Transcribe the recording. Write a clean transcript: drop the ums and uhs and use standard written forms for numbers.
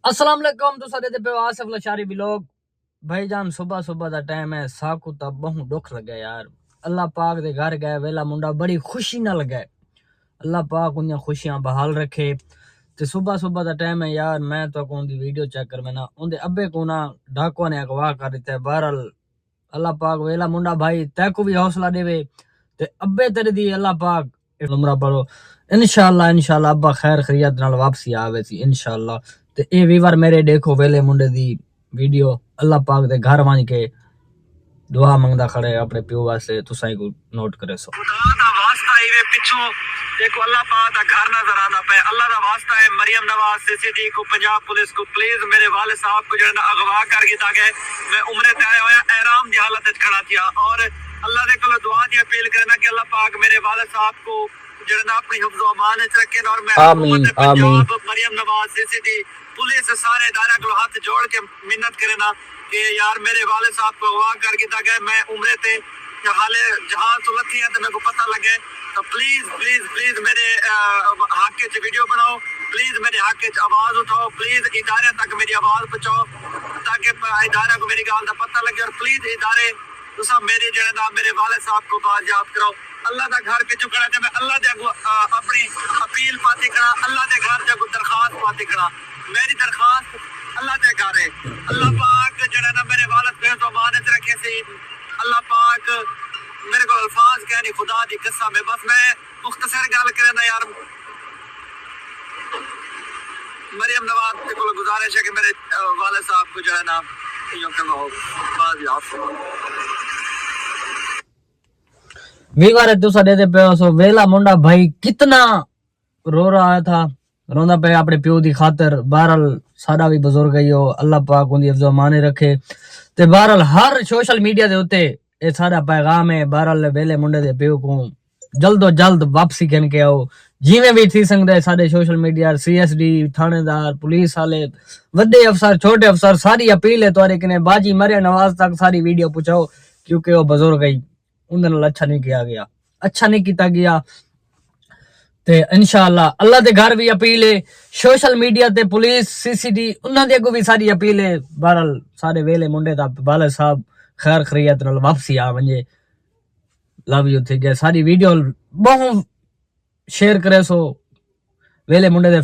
السلام علیکم تو سارے پہ آصف لشاری بلوگ بھائی جان صبح صبح دا ٹائم ہے ساکو تا بہوں دکھ لگا یار اللہ پاک دے گھر گئے ویلا منڈا بڑی خوشی نہ لگے اللہ پاک انہاں خوشیاں بحال رکھے تے صبح صبح دا ٹائم ہے یار میں تو کون دی ویڈیو چیک کر میں نا ان دے ابے کو نا ڈاکو نے اغوا کر دیتا ہے بہرحال اللہ پاک ویلا منڈا بھائی تے کو بھی حوصلہ دے وے تے ابے تیرے دی اللہ پاک عمرہ پڑھو انشاءاللہ ابا خیر خیریت نال واپسی آوے سی انشاءاللہ تے اے ویور میرے دیکھو ویلے منڈے دی ویڈیو اللہ پاک دے گھر وانج کے دعا منگدا کھڑے اپنے پیو واسطے تساں کو نوٹ کرے سو خدا دا واسطہ ایوے پچھو دیکھو اللہ پاک دا گھر نظر آندا پے اللہ دا واسطہ ہے مریم نواز CCD کو پنجاب پولیس کو پلیز میرے والد صاحب کو جڑا اغوا کر کے تاکہ میں عمرے تے آیا ہویا احرام دی حالت وچ کھڑا تھیا اور اللہ دے کول دعا دی اپیل کرنا کہ اللہ پاک میرے والد صاحب کو جڑا اپنی حفظ و امان وچ رکھے اور میں آمین آمین مریم نواز CCD پولیس سارے ادارے کو ہاتھ جوڑ کے منت کرے نا کہ یار میرے والد صاحب کو اغوا کر کے تاکہ میں عمرے تے حالے جہاں تو لتی ہے تو میرے کو پتہ لگے تو پلیز میرے حق کے ویڈیو بناؤ پلیز میرے حق کے آواز اٹھاؤ پلیز ادارے تک میری آواز پہنچاؤ تاکہ ادارے کو میری گال کا پتہ لگے اور پلیز ادارے تسا میری جڑے نا میرے والد صاحب کو باضابط کراؤ اللہ دا گھر پہ چکنا تے میں اللہ دے اپنی اپیل پاتی کھڑا اللہ دے گھر دے درخواست پاتی کھڑا میری درخواست اللہ دے گھر ہے اللہ پاک جڑا نا میرے والد پہ تو امانت رکھے سی اللہ پاک میرے کو الفاظ کہنی خدا دی قسم ہے بس میں مختصر گل کرنا یار مریم نواز کو گزارش ہے کہ میرے والد صاحب کو جو ہے نا یوں کرنا ہو ویوارے تو سڈے دے پیو سو ویلا منڈا بھائی کتنا رو رہا تھا روندا پہ اپنے پیو دی خاطر بہرحال ساڈا بھی بزرگ ہے اللہ پاک ان دی حفظ و امان رکھے تے بہرحال ہر سوشل میڈیا دے اوتے اے ساڈا پیغام ہے بہرحال ویلے منڈے دے پیو کو جلد و جلد واپسی کن کے آؤ جویں بھی تھی سکدا ہے سارے سوشل میڈیا CSD تھانے دار پولیس والے وڈے افسر چھوٹے افسر ساری اپیل ہے تواڈے کنے باجی مریم نواز تک ساری ویڈیو پہنچاؤ کیونکہ وہ بزرگ گئی اندر نال اچھا نہیں کیتا گیا تے انشاءاللہ اللہ دے گھر بھی اپیل ہے سوشل میڈیا تے پولیس CCD انہاں دے کو بھی ساری اپیل ہے بہرحال سارے ویلے منڈے دا والد صاحب خیر خیریت نال واپسی آ ونجے لو یو تھی گئے ساری ویڈیو بہوں شیئر کرے سو ویلے منڈے دے